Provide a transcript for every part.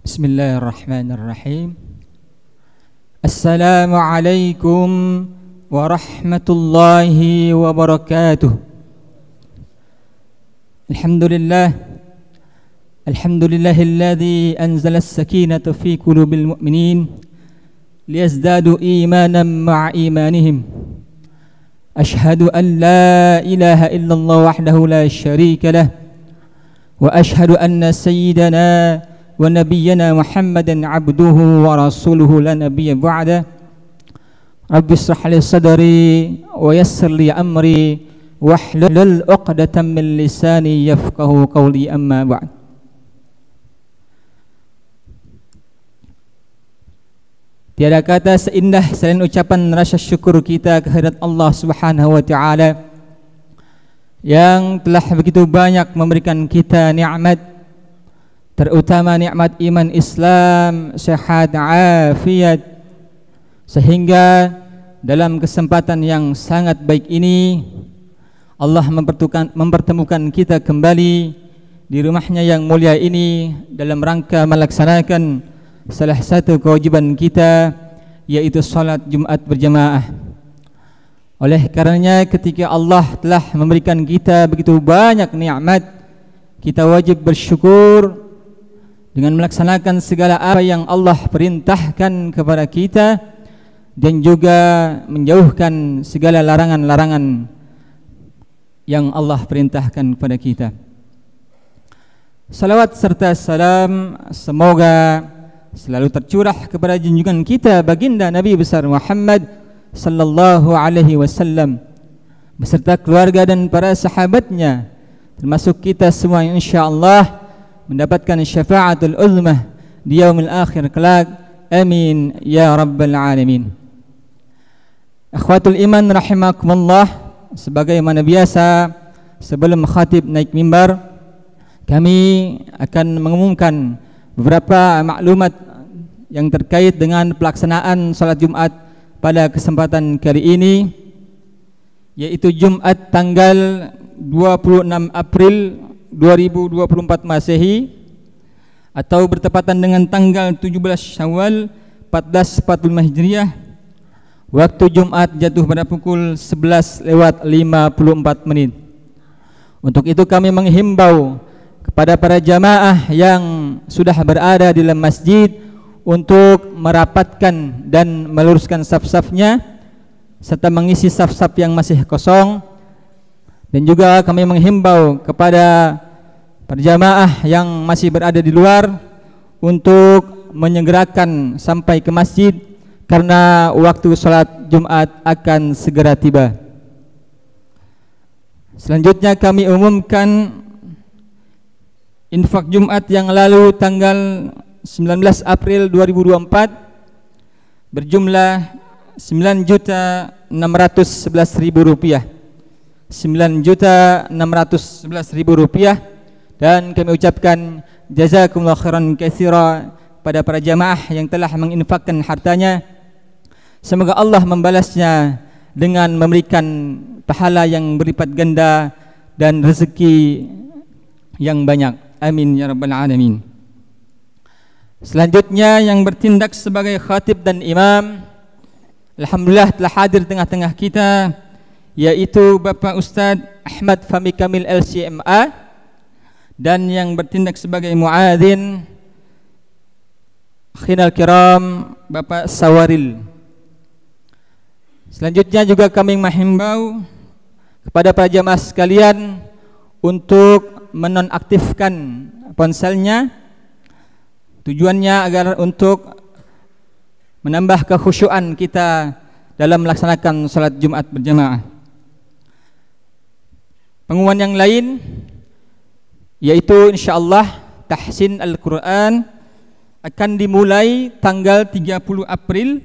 Bismillahirrahmanirrahim. Assalamualaikum warahmatullahi wabarakatuh. Alhamdulillahilladzi anzala as-sakinata fi qulubil mu'minin liyazdadu imanan ma'a imanihim. Ashhadu an la ilaha illallah wahdahu la syarika lah wa ashhadu anna sayyidana wa nabiyyana Muhammadan abduhu wa rasuluhu la nabiyya ba'da. Rabbi shrah li sadri wa yassir li amri wahlul 'uqdatam min lisani yafqahu qawli, amma ba'd. Tiada kata seindah selain ucapan rasa syukur kita kehadirat Allah Subhanahu wa taala yang telah begitu banyak memberikan kita nikmat, terutama nikmat iman Islam, sehat, afiat, sehingga dalam kesempatan yang sangat baik ini Allah mempertemukan kita kembali di rumahnya yang mulia ini dalam rangka melaksanakan salah satu kewajiban kita, yaitu salat Jumat berjamaah. Oleh karenanya ketika Allah telah memberikan kita begitu banyak nikmat, kita wajib bersyukur dengan melaksanakan segala apa yang Allah perintahkan kepada kita dan juga menjauhkan segala larangan-larangan yang Allah perintahkan kepada kita. Salawat serta salam semoga selalu tercurah kepada junjungan kita baginda Nabi besar Muhammad sallallahu alaihi wasallam beserta keluarga dan para sahabatnya, termasuk kita semua yang insyaallah mendapatkan syafaatul uzmah di yaumil akhir kelak. Amin ya rabbal alamin. Akhwatul iman rahimakumullah, sebagaimana biasa sebelum khatib naik mimbar, kami akan mengumumkan beberapa maklumat yang terkait dengan pelaksanaan salat Jumat pada kesempatan kali ini, yaitu Jumat tanggal 26 April 2024 Masehi atau bertepatan dengan tanggal 17 Syawal 1445 Hijriah. Waktu Jumat jatuh pada pukul 11:54. Untuk itu kami menghimbau kepada para jamaah yang sudah berada di dalam masjid untuk merapatkan dan meluruskan saf-safnya serta mengisi saf-saf yang masih kosong. Dan juga kami menghimbau kepada para jamaah yang masih berada di luar untuk menyegerakan sampai ke masjid karena waktu salat Jumat akan segera tiba. Selanjutnya kami umumkan infak Jumat yang lalu tanggal 19 April 2024 berjumlah Rp9.611.000, Rp9.611.000, dan kami ucapkan jazakumullah khairan katsira pada para jamaah yang telah menginfakkan hartanya. Semoga Allah membalasnya dengan memberikan pahala yang berlipat ganda dan rezeki yang banyak. Amin ya rabbal alamin. Selanjutnya yang bertindak sebagai khatib dan imam, alhamdulillah telah hadir tengah-tengah kita, yaitu Bapak Ustadz Ahmad Fahmi Kamil LCMA, dan yang bertindak sebagai muadzin Khinal Kiram Bapak Sawaril. Selanjutnya juga kami menghimbau kepada para jamaah sekalian untuk menonaktifkan ponselnya. Tujuannya agar untuk menambah kekhusyuan kita dalam melaksanakan salat Jumat berjamaah. Pengumuman yang lain yaitu insyaallah tahsin Al-Quran akan dimulai tanggal 30 April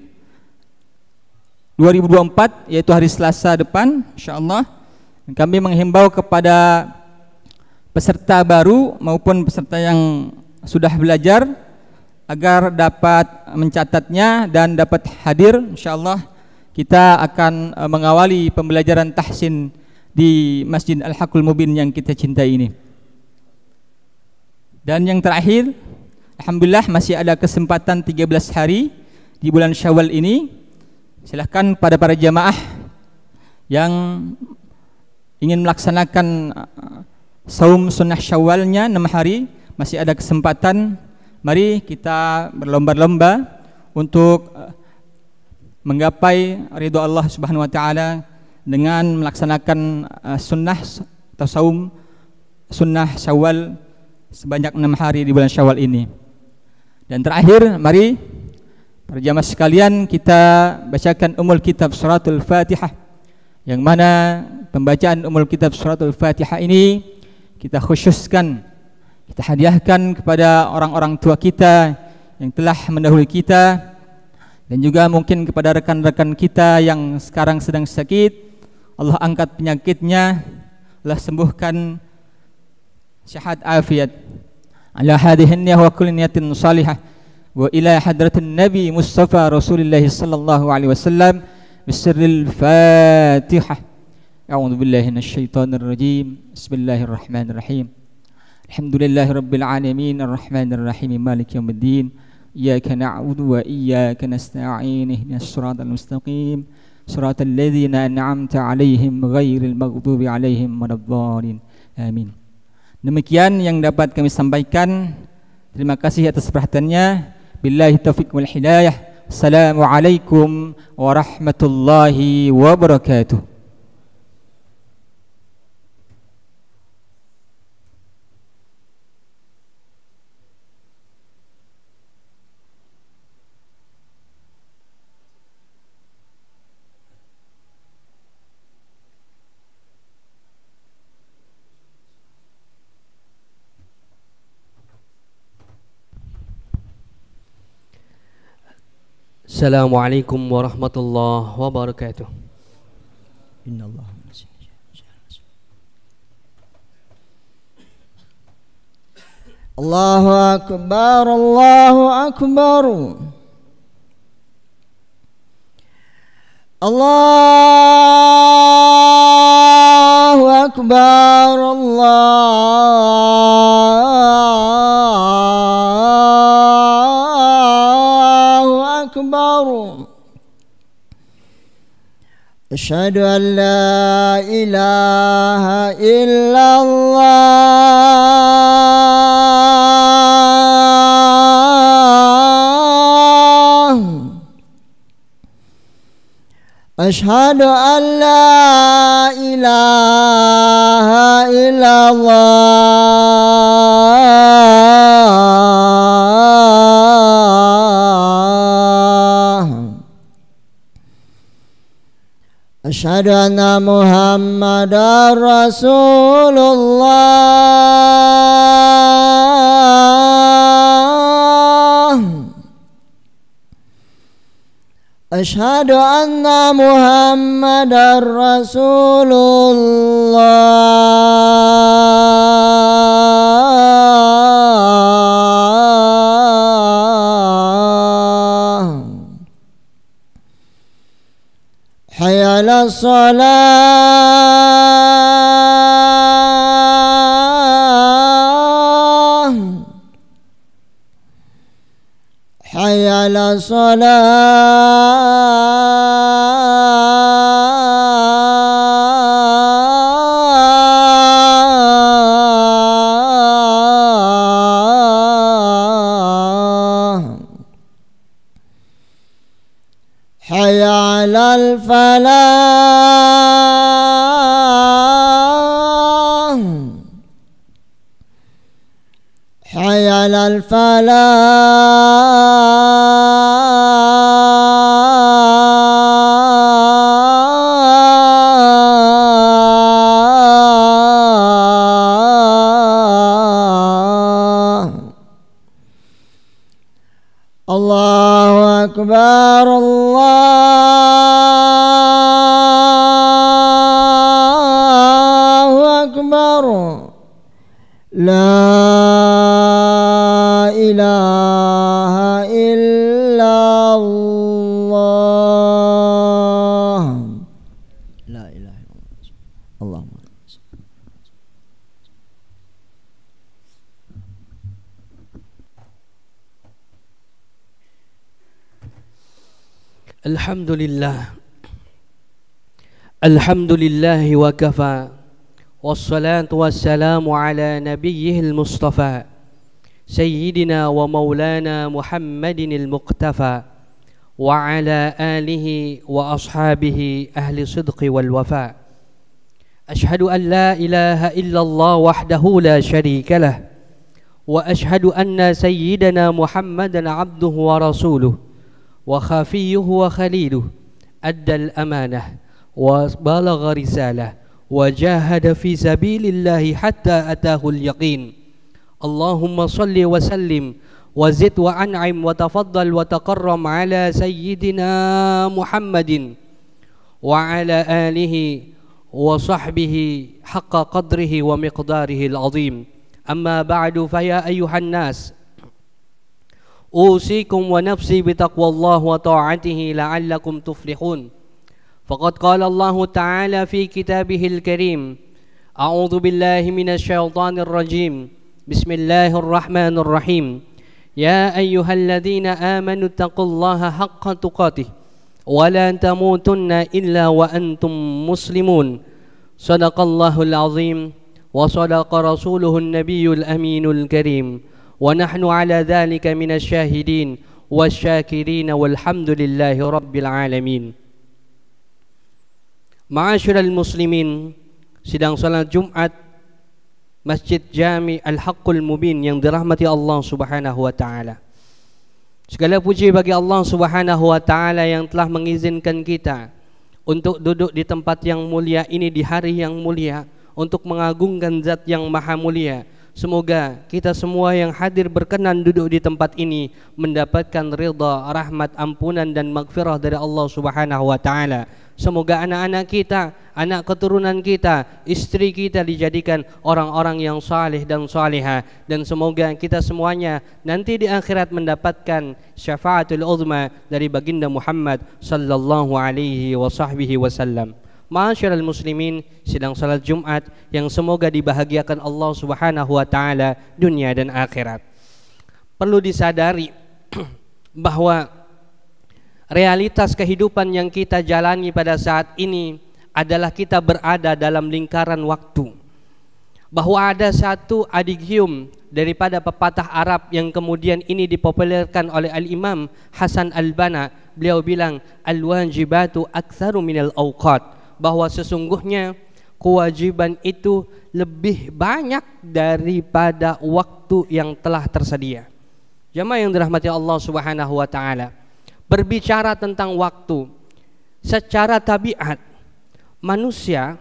2024, yaitu hari Selasa depan insyaallah. Kami menghimbau kepada peserta baru maupun peserta yang sudah belajar agar dapat mencatatnya dan dapat hadir. Insyaallah kita akan mengawali pembelajaran tahsin di Masjid Al-Haqqul Mubin yang kita cintai ini. Dan yang terakhir Alhamdulillah masih ada kesempatan 13 hari di bulan Syawal ini. Silahkan pada para jamaah yang ingin melaksanakan saum sunnah Syawalnya 6 hari, masih ada kesempatan. Mari kita berlomba-lomba untuk menggapai ridho Allah Subhanahu wa taala dengan melaksanakan sunnah atau saum sunnah Syawal sebanyak 6 hari di bulan Syawal ini. Dan terakhir, mari para jamaah sekalian kita bacakan Ummul Kitab Suratul Fatihah, yang mana pembacaan Ummul Kitab Suratul Fatihah ini kita khususkan, kita hadiahkan kepada orang-orang tua kita yang telah mendahului kita, dan juga mungkin kepada rekan-rekan kita yang sekarang sedang sakit. Allah angkat penyakitnya, Allah sembuhkan, sehat afiat. Ala hadihin wa kulli niyatin salihah wa ila hadratin Nabi Mustafa Rasulullah sallallahu alaihi wasallam bisirril Fatihah. A'udzu billahi minasyaitonir rajim. Bismillahirrahmanirrahim. Alhamdulillahirabbil alamin arrahmanir rahim maliki yaumiddin. Iyyaka na'budu wa iyyaka nasta'in ihdinas siratal mustaqim siratal ladzina an'amta 'alaihim ghairil maghdubi 'alaihim waladdallin. Amin. Demikian yang dapat kami sampaikan. Terima kasih atas perhatiannya. Billahi taufiq wal hidayah. Assalamualaikum warahmatullahi wabarakatuh. Assalamualaikum warahmatullahi wabarakatuh. Innallah. Allahu akbar, Allahu akbar. Allahu akbar, Asyhadu an la ilaha illallah. Asyhadu an la ilaha illallah. Asyhadu anna Muhammadar Rasulullah. Asyhadu anna Muhammadar Rasulullah. Hayya 'alas shalah. Hayya 'alas salah. Hayya 'alal falah. Hayya 'alal falah. Allahu akbar, Allahu akbar. La ilaha illallah. La ilaha illallah. Allahumma Alhamdulillah. Alhamdulillah wa kafa. Wassalatu wassalamu ala nabiyyihil mustafa Sayyidina wa maulana Muhammadin al-muqtafa wa ala alihi wa ashabihi ahli sidqi wal wafa. Ashhadu an la ilaha illallah wahdahu la sharika lah wa ashhadu anna sayyidana Muhammadan abduhu wa rasuluh wa khafiyuhu wa khaliluh addal amanah wa balagha risalah wa jahada fi sabilillahi hatta atahul yaqin. Allahumma salli wa sallim wa zid wa an'im wa tafaddal wa taqarram ala sayyidina Muhammadin wa ala alihi wa sahbihi haqqa qadrihi wa miqdarihi al-azim. Amma ba'du, fa ya ayyuhan nas, usikum wa nafsi bitaqwallah wa ta'atihi la'allakum tuflihun. Faqad qala Allah Ta'ala fi kitabihil karim, a'udzu billahi minasy syaithanir rajim. Bismillahirrahmanirrahim. Ya ayyuhalladzina amanu taqullaha haqqa tuqatih wa la tamutunna illa wa antum muslimun. Shadaqallahul azim wa sadaqa rasuluhun nabiyyul aminul karim. Wa nahnu ala dhalika minasy syahidin wasyakirin walhamdulillahi rabbil alamin. Ma'asyiral muslimin, sidang salat Jumat Masjid Jami Al-Haqqul Mubin yang dirahmati Allah Subhanahu wa taala. Segala puji bagi Allah Subhanahu wa taala yang telah mengizinkan kita untuk duduk di tempat yang mulia ini di hari yang mulia untuk mengagungkan zat yang maha mulia. Semoga kita semua yang hadir berkenan duduk di tempat ini mendapatkan ridha, rahmat, ampunan dan maghfirah dari Allah Subhanahu wa taala. Semoga anak-anak kita, anak keturunan kita, istri kita dijadikan orang-orang yang saleh dan salihah, dan semoga kita semuanya nanti di akhirat mendapatkan syafaatul uzma dari baginda Muhammad sallallahu alaihi wasallam. Ma'asyiral muslimin, sidang salat Jumat yang semoga dibahagiakan Allah Subhanahu wa taala dunia dan akhirat. Perlu disadari bahwa realitas kehidupan yang kita jalani pada saat ini adalah kita berada dalam lingkaran waktu. Bahwa ada satu adigium daripada pepatah Arab yang kemudian ini dipopulerkan oleh Al-Imam Hasan Al-Banna. Beliau bilang, al-wajibatu aktsaru minal awqat, bahwa sesungguhnya kewajiban itu lebih banyak daripada waktu yang telah tersedia. Jamaah yang dirahmati Allah Subhanahu wa taala, berbicara tentang waktu, secara tabiat manusia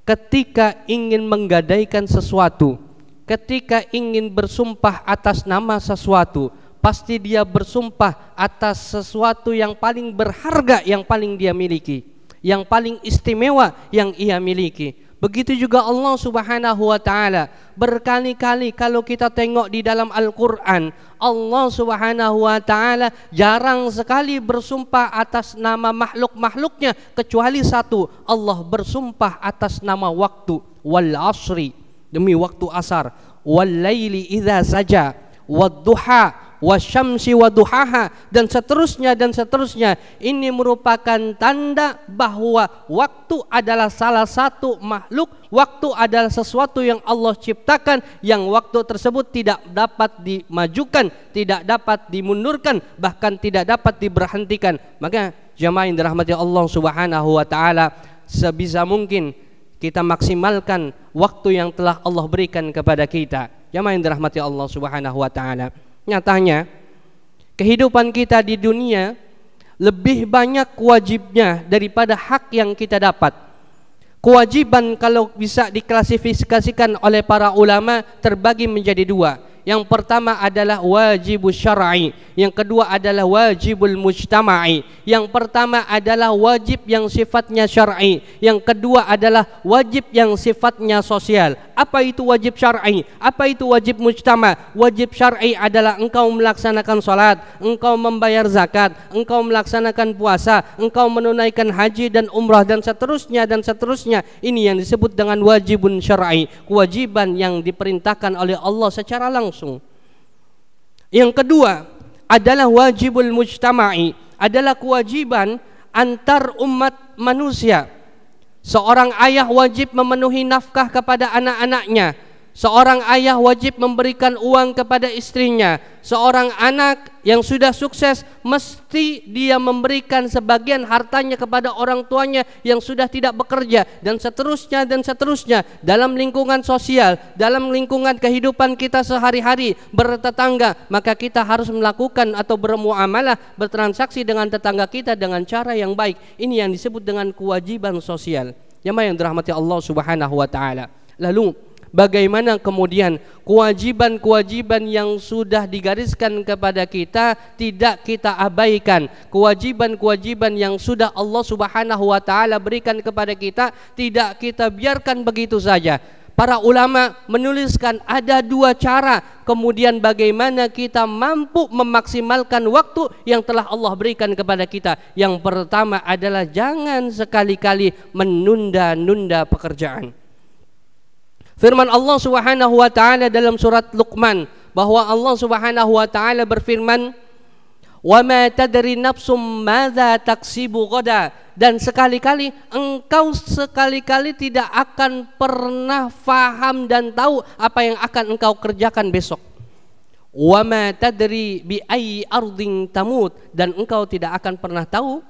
ketika ingin menggadaikan sesuatu, ketika ingin bersumpah atas nama sesuatu, pasti dia bersumpah atas sesuatu yang paling berharga yang paling dia miliki, yang paling istimewa yang ia miliki. Begitu juga Allah Subhanahu wa taala. Berkali-kali kalau kita tengok di dalam Al-Qur'an, Allah Subhanahu wa taala jarang sekali bersumpah atas nama makhluk-makhluknya kecuali satu. Allah bersumpah atas nama waktu. Wal asri, demi waktu asar. Wal laili idza saja. Wad duha, wasyamsi waduhaha, dan seterusnya dan seterusnya. Ini merupakan tanda bahwa waktu adalah salah satu makhluk, waktu adalah sesuatu yang Allah ciptakan, yang waktu tersebut tidak dapat dimajukan, tidak dapat dimundurkan, bahkan tidak dapat diberhentikan. Maka jamaah yang dirahmati Allah Subhanahu wa taala, sebisa mungkin kita maksimalkan waktu yang telah Allah berikan kepada kita. Jamaah yang dirahmati Allah Subhanahu wa taala, nyatanya kehidupan kita di dunia lebih banyak wajibnya daripada hak yang kita dapat. Kewajiban kalau bisa diklasifikasikan oleh para ulama terbagi menjadi dua. Yang pertama adalah wajibus syar'i, yang kedua adalah wajibul mujtama'i. Yang pertama adalah wajib yang sifatnya syar'i, yang kedua adalah wajib yang sifatnya sosial. Apa itu wajib syar'i? Apa itu wajib mujtama'? Wajib syar'i adalah engkau melaksanakan salat, engkau membayar zakat, engkau melaksanakan puasa, engkau menunaikan haji dan umrah, dan seterusnya dan seterusnya. Ini yang disebut dengan wajibun syar'i, kewajiban yang diperintahkan oleh Allah secara langsung. Yang kedua adalah wajibul mujtama'i, adalah kewajiban antar umat manusia. Seorang ayah wajib memenuhi nafkah kepada anak-anaknya. Seorang ayah wajib memberikan uang kepada istrinya. Seorang anak yang sudah sukses mesti dia memberikan sebagian hartanya kepada orang tuanya yang sudah tidak bekerja, dan seterusnya dan seterusnya. Dalam lingkungan sosial, dalam lingkungan kehidupan kita sehari-hari bertetangga, maka kita harus melakukan atau bermuamalah, bertransaksi dengan tetangga kita dengan cara yang baik. Ini yang disebut dengan kewajiban sosial. Jemaah yang dirahmati Allah Subhanahu wa taala. Lalu bagaimana kemudian kewajiban-kewajiban yang sudah digariskan kepada kita tidak kita abaikan? Kewajiban-kewajiban yang sudah Allah Subhanahu wa taala berikan kepada kita tidak kita biarkan begitu saja. Para ulama menuliskan ada dua cara kemudian bagaimana kita mampu memaksimalkan waktu yang telah Allah berikan kepada kita. Yang pertama adalah jangan sekali-kali menunda-nunda pekerjaan. Firman Allah Subhanahu wa taala dalam surat Luqman bahwa Allah Subhanahu wa taala berfirman, "Wa ma tadri nafsum madza taksibu ghada." Dan sekali-kali engkau tidak akan pernah faham dan tahu apa yang akan engkau kerjakan besok. Wa ma tadri bi ayyi ardin tamut, dan engkau tidak akan pernah tahu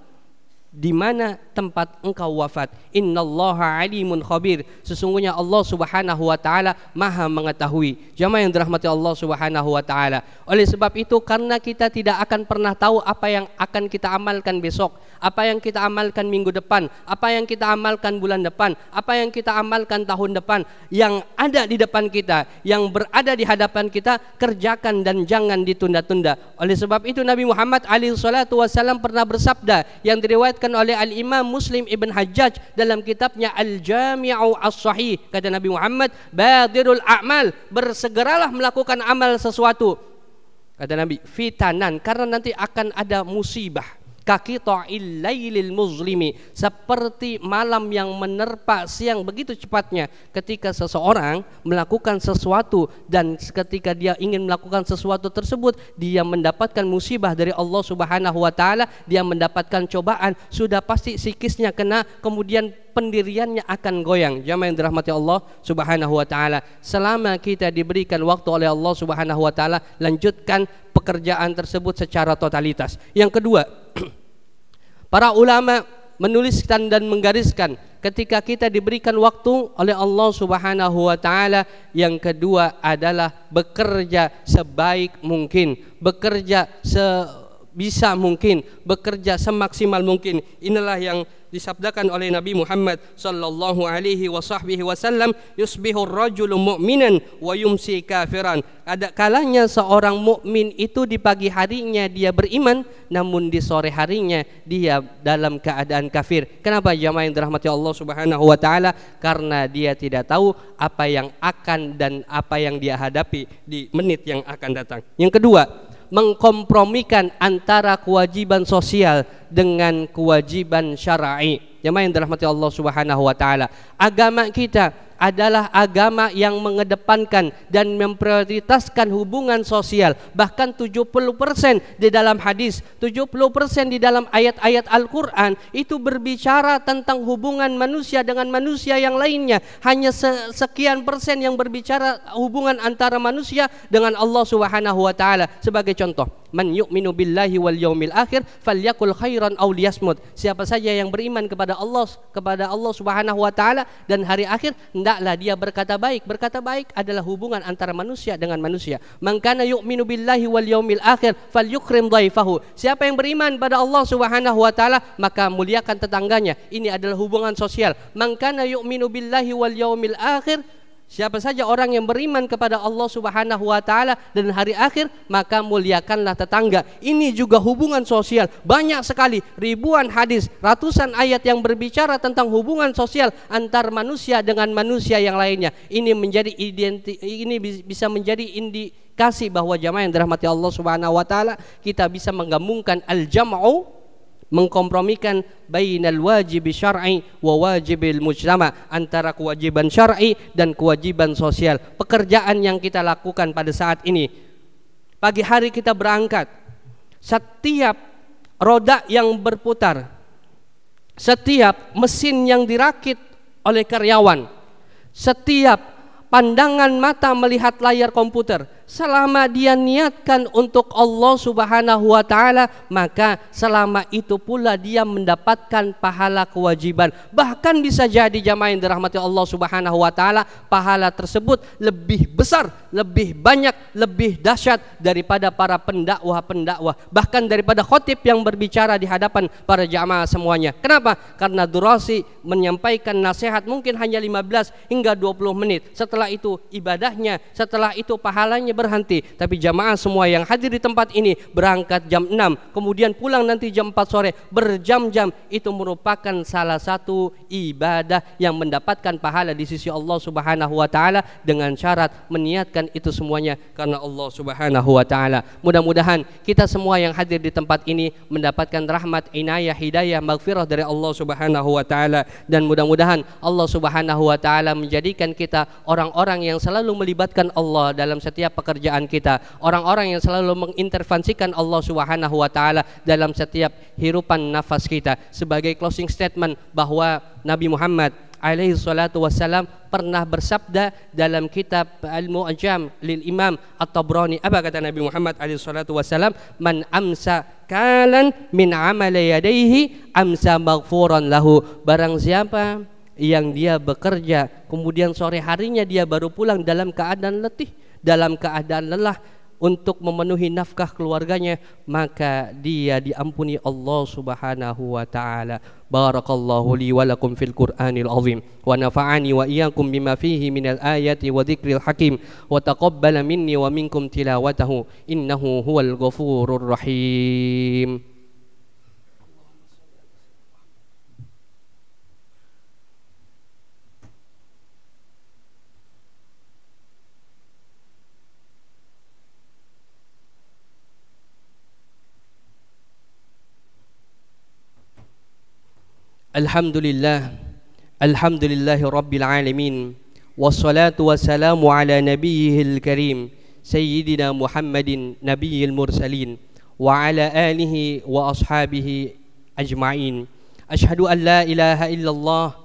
di mana tempat engkau wafat. Innallaha alimun khabir. Sesungguhnya Allah Subhanahu wa taala Maha mengetahui. Jamaah yang dirahmati Allah Subhanahu wa taala. Oleh sebab itu, karena kita tidak akan pernah tahu apa yang akan kita amalkan besok, apa yang kita amalkan minggu depan, apa yang kita amalkan bulan depan, apa yang kita amalkan tahun depan, yang ada di depan kita, yang berada di hadapan kita, kerjakan dan jangan ditunda-tunda. Oleh sebab itu Nabi Muhammad SAW pernah bersabda yang diriwayatkan oleh Al-Imam Muslim Ibn Hajjaj dalam kitabnya Al-Jami'u As-Sahih. Kata Nabi Muhammad, badirul a'mal, bersegeralah melakukan amal sesuatu. Kata Nabi, fitanan, karena nanti akan ada musibah. Kaqita'il lailil muzlimi, seperti malam yang menerpa siang begitu cepatnya. Ketika seseorang melakukan sesuatu dan ketika dia ingin melakukan sesuatu tersebut, dia mendapatkan musibah dari Allah Subhanahu wa taala, dia mendapatkan cobaan, sudah pasti psikisnya kena, kemudian pendiriannya akan goyang. Jamaah yang dirahmati Allah Subhanahu wa taala, selama kita diberikan waktu oleh Allah Subhanahu wa taala, lanjutkan pekerjaan tersebut secara totalitas. Yang kedua, para ulama menuliskan dan menggariskan ketika kita diberikan waktu oleh Allah Subhanahu wa taala, yang kedua adalah bekerja sebaik mungkin, bekerja sebisa mungkin, bekerja semaksimal mungkin. Inilah yang disabdakan oleh Nabi Muhammad sallallahu alaihi wasallam, yusbihur rajulu mu'minan wa yumsi kafiran. Ada kalanya seorang mukmin itu di pagi harinya dia beriman, namun di sore harinya dia dalam keadaan kafir. Kenapa jamaah yang dirahmati Allah Subhanahu wa taala? Karena dia tidak tahu apa yang akan dan apa yang dia hadapi di menit yang akan datang. Yang kedua, mengkompromikan antara kewajiban sosial dengan kewajiban syar'i. Jemaah yang dirahmati Allah Subhanahu wa taala, agama kita adalah agama yang mengedepankan dan memprioritaskan hubungan sosial. Bahkan 70% di dalam hadis, 70% di dalam ayat-ayat Al-Quran itu berbicara tentang hubungan manusia dengan manusia yang lainnya. Hanya sekian persen yang berbicara hubungan antara manusia dengan Allah Subhanahu wa taala. Sebagai contoh, man yu'minu billahi wal yaumil akhir falyakul khairan aw liyasmut. Siapa saja yang beriman kepada Allah Subhanahu wa taala dan hari akhir, hendaklah dia berkata baik. Berkata baik adalah hubungan antara manusia dengan manusia. Man kana yu'minu billahi wal yaumil akhir falyukrim dhaifahu. Siapa yang beriman pada Allah Subhanahu wa taala, maka muliakan tetangganya. Ini adalah hubungan sosial. Man kana yu'minu billahi wal yaumil akhir, siapa saja orang yang beriman kepada Allah Subhanahu wa taala dan hari akhir, maka muliakanlah tetangga. Ini juga hubungan sosial. Banyak sekali, ribuan hadis, ratusan ayat yang berbicara tentang hubungan sosial antar manusia dengan manusia yang lainnya. Ini bisa menjadi indikasi bahwa jamaah yang dirahmati Allah Subhanahu wa taala, kita bisa menggabungkan al-jam'u, mengkompromikan bainal wajib syar'i wa wajibil mujtama, antara kewajiban syar'i dan kewajiban sosial. Pekerjaan yang kita lakukan pada saat ini, pagi hari kita berangkat, setiap roda yang berputar, setiap mesin yang dirakit oleh karyawan, setiap pandangan mata melihat layar komputer, selama dia niatkan untuk Allah Subhanahu wa ta'ala, maka selama itu pula dia mendapatkan pahala kewajiban. Bahkan bisa jadi jamaah yang dirahmati Allah Subhanahu wa ta'ala, pahala tersebut lebih besar, lebih banyak, lebih dahsyat daripada para pendakwah-pendakwah, bahkan daripada khotib yang berbicara di hadapan para jamaah semuanya. Kenapa? Karena durasi menyampaikan nasihat mungkin hanya 15 hingga 20 menit. Setelah itu ibadahnya, setelah itu pahalanya berhenti. Tapi jamaah semua yang hadir di tempat ini berangkat jam 6, kemudian pulang nanti jam 4 sore, berjam-jam, itu merupakan salah satu ibadah yang mendapatkan pahala di sisi Allah Subhanahu wa ta'ala, dengan syarat meniatkan itu semuanya karena Allah Subhanahu wa ta'ala. Mudah-mudahan kita semua yang hadir di tempat ini mendapatkan rahmat, inayah, hidayah, maghfirah dari Allah Subhanahu wa ta'ala, dan mudah-mudahan Allah Subhanahu wa ta'ala menjadikan kita orang-orang yang selalu melibatkan Allah dalam setiap pekerjaan kita, orang-orang yang selalu mengintervensikan Allah Subhanahu wa ta'ala dalam setiap hirupan nafas kita. Sebagai closing statement bahwa Nabi Muhammad alaihi salatu wassalam pernah bersabda dalam kitab Al-Mu'jam lil Imam At-Tabrani. Apa kata Nabi Muhammad alaihi salatu wassalam? Man amsa kalan min amali yadayhi amsa maghfuran lahu. Barang siapa yang dia bekerja kemudian sore harinya dia baru pulang dalam keadaan letih, dalam keadaan lelah untuk memenuhi nafkah keluarganya, maka dia diampuni Allah Subhanahu wa ta'ala. Barakallahu li wa lakum fil Qur'anil azim wa nafa'ani wa iyyakum bima fihi minal ayati wa dzikril hakim wa taqabbala minni wa minkum tilawatahu innahu huwal ghafurur rahim. Alhamdulillah, alhamdulillahi rabbil alamin, wassalatu wassalamu ala nabiyyihil karim sayyidina Muhammadin nabiyil mursalin wa ala alihi wa ashabihi ajma'in. Ashhadu an la ilaha illallah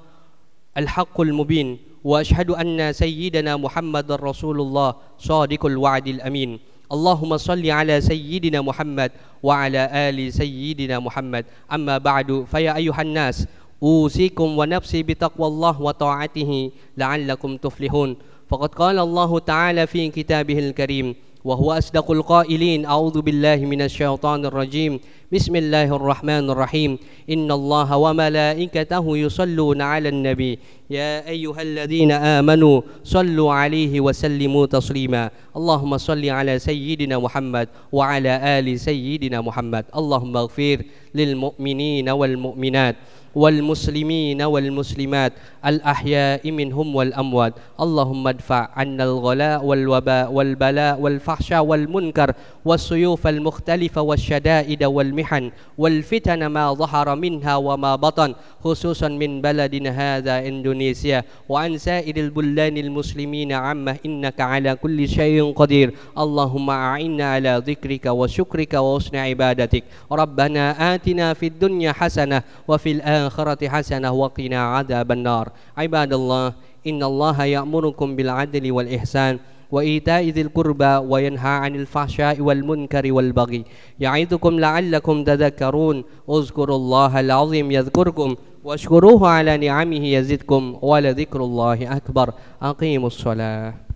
al-haqqul mubin wa ashhadu anna sayyidina Muhammadar Rasulullah shadiqul wa'dil amin. Allahumma salli ala sayyidina Muhammad wa ala ali sayyidina Muhammad. Amma ba'du, faya ayuhan nas, usikum wa nafsi bitaqwallah wa ta'atihi la'allakum tuflihun. Faqad qala Allah ta'ala fi kitabihil karim wa huwa asdaqul qailin, a'udzu billahi minasyaitonir rajim. Bismillahirrahmanirrahim. Innallaha wa malaikatahu yusalluna 'alan nabi ya ayyuhalladzina amanu sallu 'alaihi wa sallimu taslima. Allahumma salli 'ala sayyidina Muhammad wa 'ala ali sayyidina Muhammad. Allahumma ighfir lil mu'minina wal mu'minat wal muslimina wal muslimat al ahya'i minhum wal amwat. Allahumma adfa' 'anna al ghala wal waba wal bala wal fahsya wal munkar was suyuf al mukhtalifa was syada'id wal mihan wal fitan ma dhahara minha wa ma batan, khususan min baladina hadha Indonesia wa an sa'iril buldanil muslimina amma innaka ala kulli syai'in qadir. Allahumma a'inna ala dhikrika wa syukrika wa husni ibadatik. Rabbana atina fid dunya hasanah wa fil akhirati hasanah wa qina adzaban nar. Ibadallah, innallaha ya'murukum bil adli wal ihsan wa ita'i dzil qurba wa yanha 'anil fahsya'i wal munkari wal baghi ya'idukum la'allakum tadhakkarun. Uzkurullaha al-'azim yadhkurkum washkuruhu 'ala ni'amihi yazidkum wa la dzikrullahi akbar. Aqimus shalah.